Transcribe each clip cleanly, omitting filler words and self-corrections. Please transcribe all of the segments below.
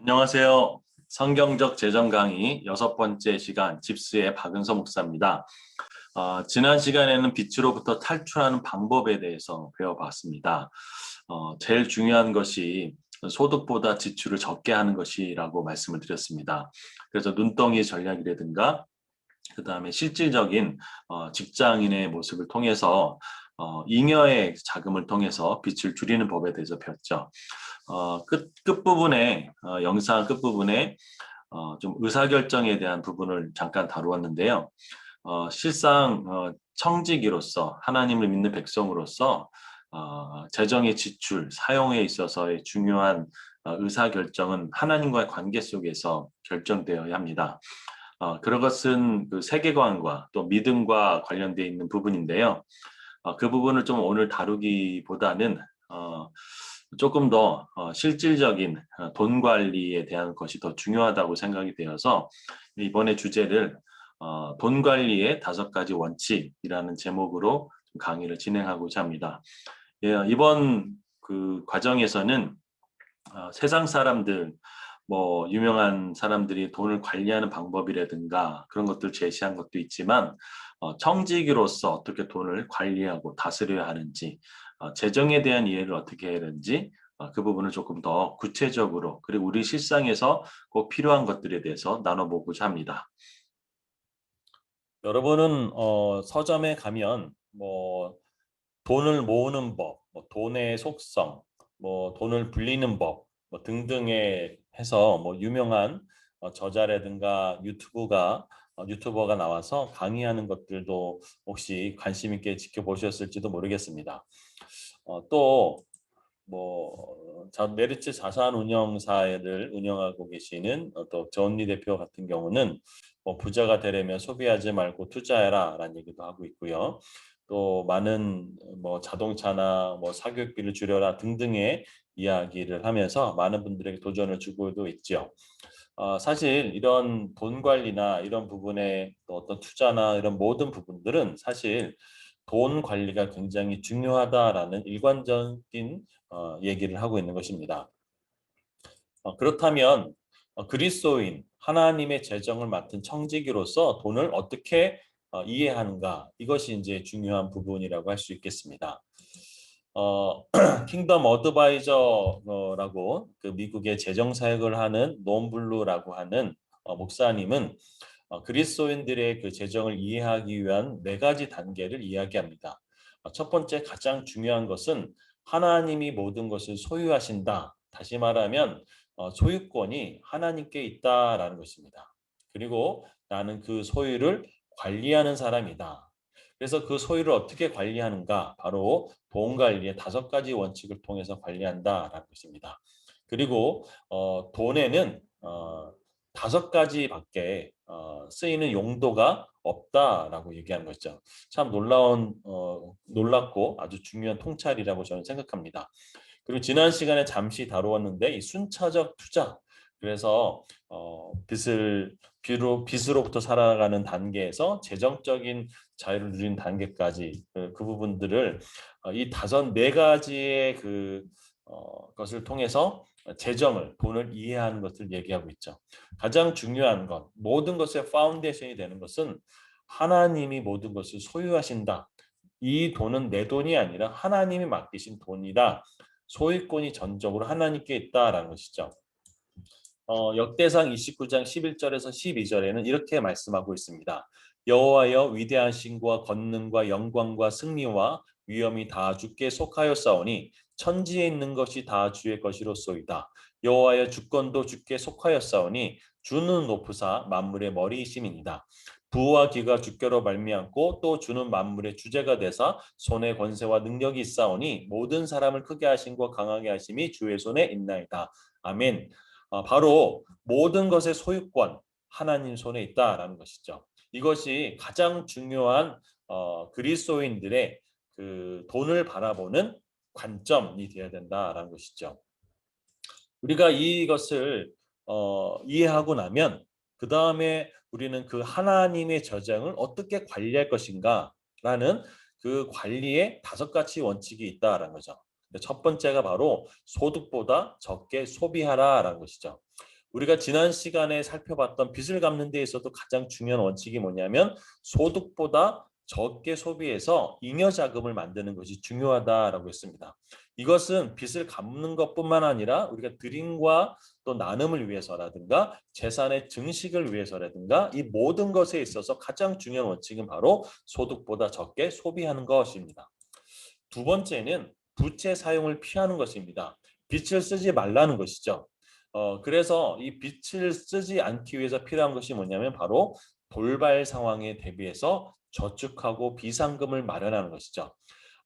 안녕하세요. 성경적 재정 강의 6번째 시간 집스의 박은서 목사입니다. 지난 시간에는 빛으로부터 탈출하는 방법에 대해서 배워봤습니다. 제일 중요한 것이 소득보다 지출을 적게 하는 것이라고 말씀을 드렸습니다. 그래서 눈덩이 전략이라든가 그 다음에 실질적인 직장인의 모습을 통해서 잉여의 자금을 통해서 빚을 줄이는 법에 대해서 배웠죠. 끝부분에 영상 끝부분에 좀 의사결정에 대한 부분을 잠깐 다루었는데요. 실상 청지기로서 하나님을 믿는 백성으로서 재정의 지출, 사용에 있어서의 중요한 의사결정은 하나님과의 관계 속에서 결정되어야 합니다. 그런 것은 그 세계관과 또 믿음과 관련되어 있는 부분인데요. 그 부분을 좀 오늘 다루기보다는 조금 더 실질적인 돈 관리에 대한 것이 더 중요하다고 생각이 되어서 이번에 주제를 돈 관리의 5가지 원칙이라는 제목으로 강의를 진행하고자 합니다. 예, 이번 그 과정에서는 세상 사람들, 뭐 유명한 사람들이 돈을 관리하는 방법이라든가 그런 것들 제시한 것도 있지만 청지기로서 어떻게 돈을 관리하고 다스려야 하는지 재정에 대한 이해를 어떻게 해야 하는지 그 부분을 조금 더 구체적으로 그리고 우리 실상에서 꼭 필요한 것들에 대해서 나눠보고자 합니다. 여러분은 서점에 가면 뭐 돈을 모으는 법, 뭐 돈의 속성, 뭐 돈을 불리는 법, 뭐 등등에 해서 뭐 유명한 저자라든가 유튜버가 나와서 강의하는 것들도 혹시 관심 있게 지켜보셨을지도 모르겠습니다. 또 뭐 메리츠 자산운용사를 운영하고 계시는 또 전리 대표 같은 경우는 뭐 부자가 되려면 소비하지 말고 투자해라라는 얘기도 하고 있고요. 또 많은 뭐 자동차나 뭐 사교육비를 줄여라 등등의 이야기를 하면서 많은 분들에게 도전을 주고도 있죠. 사실 이런 돈 관리나 이런 부분에 또 어떤 투자나 이런 모든 부분들은 사실 돈 관리가 굉장히 중요하다라는 일관적인 얘기를 하고 있는 것입니다. 그렇다면 그리스도인 하나님의 재정을 맡은 청지기로서 돈을 어떻게 이해하는가 이것이 이제 중요한 부분이라고 할 수 있겠습니다. 킹덤 어드바이저라고 그 미국의 재정 사역을 하는 논 블루라고 하는 목사님은 그리스도인들의 그 재정을 이해하기 위한 4가지 단계를 이야기합니다. 첫 번째 가장 중요한 것은 하나님이 모든 것을 소유하신다. 다시 말하면 소유권이 하나님께 있다라는 것입니다. 그리고 나는 그 소유를 관리하는 사람이다. 그래서 그 소유를 어떻게 관리하는가? 바로 돈 관리의 5가지 원칙을 통해서 관리한다라는 것입니다. 그리고 돈에는 5가지밖에 쓰이는 용도가 없다라고 얘기하는 거죠. 참 놀랍고 아주 중요한 통찰이라고 저는 생각합니다. 그리고 지난 시간에 잠시 다루었는데 이 순차적 투자. 그래서 빚으로부터 살아가는 단계에서 재정적인 자유를 누리는 단계까지 그 부분들을 이 4가지의 것을 통해서 돈을 이해하는 것을 얘기하고 있죠. 가장 중요한 것, 모든 것의 파운데이션이 되는 것은 하나님이 모든 것을 소유하신다. 이 돈은 내 돈이 아니라 하나님이 맡기신 돈이다. 소유권이 전적으로 하나님께 있다라는 것이죠. 역대상 29장 11절에서 12절에는 이렇게 말씀하고 있습니다. 여호와여 위대한 신과 권능과 영광과 승리와 위엄이 다 주께 속하였사오니 천지에 있는 것이 다 주의 것이로소이다. 여호와여 주권도 주께 속하였사오니 주는 높으사 만물의 머리이심이니이다. 부와 기가 주께로 말미암고 또 주는 만물의 주제가 되사 손에 권세와 능력이 있사오니 모든 사람을 크게 하심과 강하게 하심이 주의 손에 있나이다. 아멘. 바로 모든 것의 소유권 하나님 손에 있다라는 것이죠. 이것이 가장 중요한 그리스도인들의 그 돈을 바라보는 관점이 되어야 된다라는 것이죠. 우리가 이것을 이해하고 나면 그 다음에 우리는 그 하나님의 재정을 어떻게 관리할 것인가라는 그 관리의 5가지 원칙이 있다라는 거죠. 첫 번째가 바로 소득보다 적게 소비하라라는 것이죠. 우리가 지난 시간에 살펴봤던 빚을 갚는 데 있어도 가장 중요한 원칙이 뭐냐면 소득보다 적게 소비해서 잉여 자금을 만드는 것이 중요하다라고 했습니다. 이것은 빚을 갚는 것뿐만 아니라 우리가 드림과 또 나눔을 위해서라든가 재산의 증식을 위해서라든가 이 모든 것에 있어서 가장 중요한 원칙은 바로 소득보다 적게 소비하는 것입니다. 두 번째는 부채 사용을 피하는 것입니다. 빚을 쓰지 말라는 것이죠. 그래서 이 빚을 쓰지 않기 위해서 필요한 것이 뭐냐면 바로 돌발 상황에 대비해서 저축하고 비상금을 마련하는 것이죠.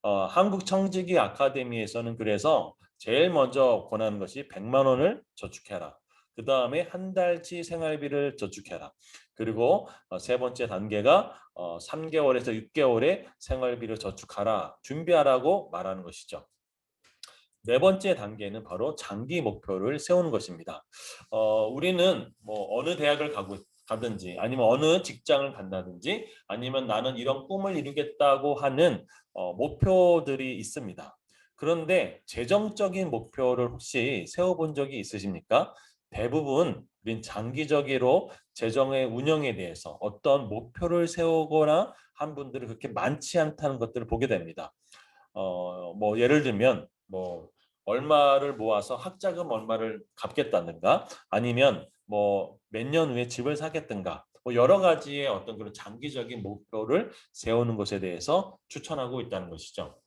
한국청지기 아카데미에서는 그래서 제일 먼저 권하는 것이 100만 원을 저축해라. 그 다음에 한 달치 생활비를 저축해라. 그리고 세 번째 단계가 3개월에서 6개월의 생활비를 저축하라. 준비하라고 말하는 것이죠. 네 번째 단계는 바로 장기 목표를 세우는 것입니다. 우리는 뭐 어느 대학을 가든지 아니면 어느 직장을 간다든지 아니면 나는 이런 꿈을 이루겠다고 하는 목표들이 있습니다. 그런데 재정적인 목표를 혹시 세워본 적이 있으십니까? 대부분 우린 장기적으로 재정의 운영에 대해서 어떤 목표를 세우거나 한 분들은 그렇게 많지 않다는 것들을 보게 됩니다. 뭐 예를 들면 뭐 얼마를 모아서 학자금 얼마를 갚겠다든가 아니면 뭐 몇 년 후에 집을 사겠든가 뭐 여러 가지의 어떤 그런 장기적인 목표를 세우는 것에 대해서 추천하고 있다는 것이죠.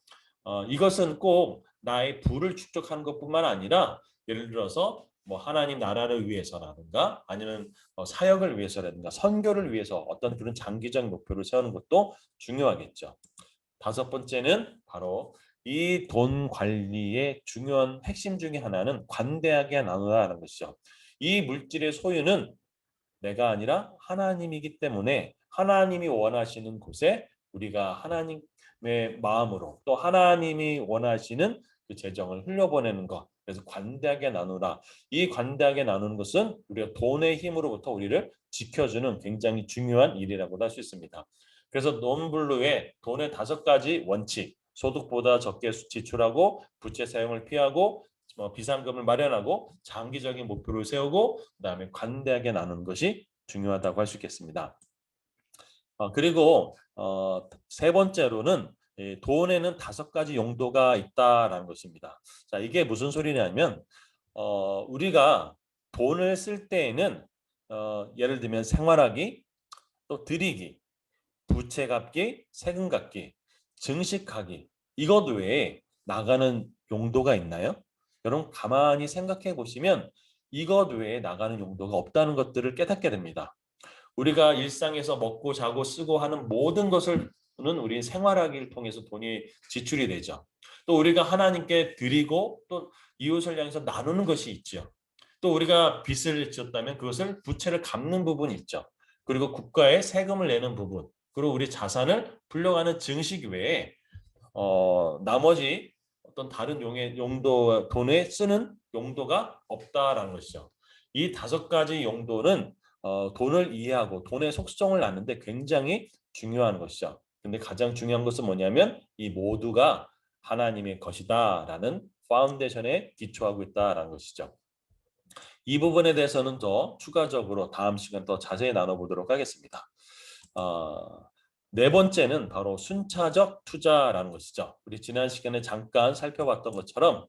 이것은 꼭 나의 부를 축적하는 것뿐만 아니라 예를 들어서 뭐 하나님 나라를 위해서라든가 아니면 사역을 위해서라든가 선교를 위해서 어떤 그런 장기적 목표를 세우는 것도 중요하겠죠. 다섯 번째는 바로 이 돈 관리의 중요한 핵심 중에 하나는 관대하게 나누라는 것이죠. 이 물질의 소유는 내가 아니라 하나님이기 때문에 하나님이 원하시는 곳에 우리가 하나님의 마음으로 또 하나님이 원하시는 그 재정을 흘려보내는 것. 그래서 관대하게 나누라. 이 관대하게 나누는 것은 우리가 돈의 힘으로부터 우리를 지켜주는 굉장히 중요한 일이라고도 할 수 있습니다. 그래서 논블루의 돈의 5가지 원칙. 소득보다 적게 지출하고 부채 사용을 피하고 비상금을 마련하고 장기적인 목표를 세우고 그다음에 관대하게 나누는 것이 중요하다고 할 수 있겠습니다. 그리고 세 번째로는 돈에는 5가지 용도가 있다라는 것입니다. 자, 이게 무슨 소리냐면 우리가 돈을 쓸 때에는 예를 들면 생활하기, 또 드리기, 부채 갚기, 세금 갚기, 증식하기 이것 외에 나가는 용도가 있나요? 여러분 가만히 생각해 보시면 이것 외에 나가는 용도가 없다는 것들을 깨닫게 됩니다. 우리가 일상에서 먹고 자고 쓰고 하는 모든 것을 우리 생활하기를 통해서 돈이 지출이 되죠. 또 우리가 하나님께 드리고 또 이웃을 향해서 나누는 것이 있죠. 또 우리가 빚을 지었다면 그것을 부채를 갚는 부분이 있죠. 그리고 국가에 세금을 내는 부분, 그리고 우리 자산을 불려가는 증식 외에 나머지 어떤 다른 용도 돈에 쓰는 용도가 없다라는 것이죠. 이 5가지 용도는 돈을 이해하고 돈의 속성을 아는데 굉장히 중요한 것이죠. 근데 가장 중요한 것은 뭐냐면 이 모두가 하나님의 것이다라는 파운데이션에 기초하고 있다라는 것이죠. 이 부분에 대해서는 더 추가적으로 다음 시간 더 자세히 나눠보도록 하겠습니다. 어, 네 번째는 바로 순차적 투자라는 것이죠. 우리 지난 시간에 잠깐 살펴봤던 것처럼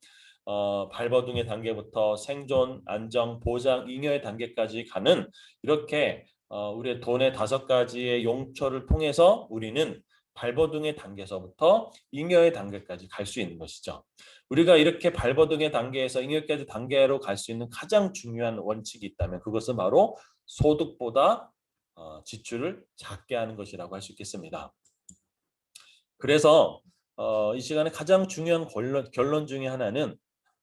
발버둥의 단계부터 생존, 안정, 보장, 잉여의 단계까지 가는 이렇게 우리의 돈의 5가지의 용처를 통해서 우리는 발버둥의 단계에서부터 잉여의 단계까지 갈 수 있는 것이죠. 우리가 이렇게 발버둥의 단계에서 잉여까지 단계로 갈 수 있는 가장 중요한 원칙이 있다면 그것은 바로 소득보다 지출을 작게 하는 것이라고 할 수 있겠습니다. 그래서 이 시간에 가장 중요한 결론 중에 하나는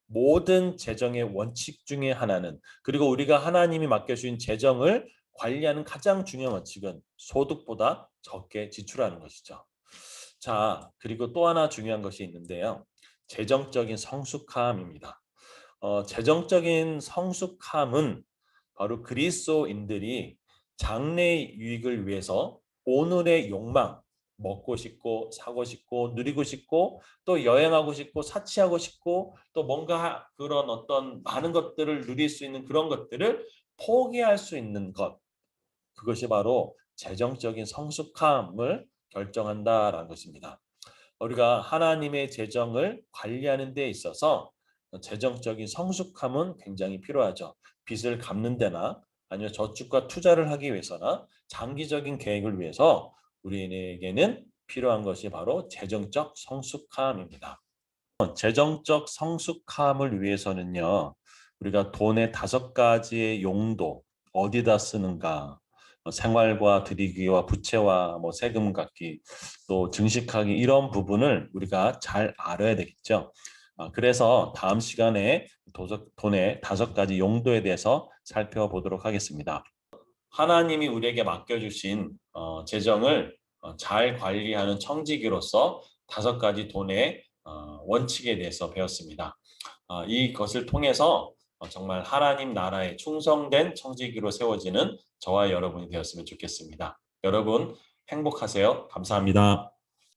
모든 재정의 원칙 중에 하나는 그리고 우리가 하나님이 맡겨주신 재정을 관리하는 가장 중요한 원칙은 소득보다 적게 지출하는 것이죠. 자, 그리고 또 하나 중요한 것이 있는데요. 재정적인 성숙함입니다. 재정적인 성숙함은 바로 그리스도인들이 장래 유익을 위해서 오늘의 욕망, 먹고 싶고 사고 싶고 누리고 싶고 또 여행하고 싶고 사치하고 싶고 또 뭔가 그런 어떤 많은 것들을 누릴 수 있는 그런 것들을 포기할 수 있는 것. 그것이 바로 재정적인 성숙함을 결정한다라는 것입니다. 우리가 하나님의 재정을 관리하는 데 있어서 재정적인 성숙함은 굉장히 필요하죠. 빚을 갚는 데나 아니면 저축과 투자를 하기 위해서나 장기적인 계획을 위해서 우리에게는 필요한 것이 바로 재정적 성숙함입니다. 재정적 성숙함을 위해서는요, 우리가 돈의 5가지의 용도, 어디다 쓰는가, 생활과 드리기와 부채와 뭐 세금 갚기, 또 증식하기 이런 부분을 우리가 잘 알아야 되겠죠. 그래서 다음 시간에 돈의 5가지 용도에 대해서 살펴보도록 하겠습니다. 하나님이 우리에게 맡겨주신 재정을 잘 관리하는 청지기로서 5가지 돈의 원칙에 대해서 배웠습니다. 이것을 통해서 정말 하나님 나라에 충성된 청지기로 세워지는 저와 여러분이 되었으면 좋겠습니다. 여러분 행복하세요. 감사합니다.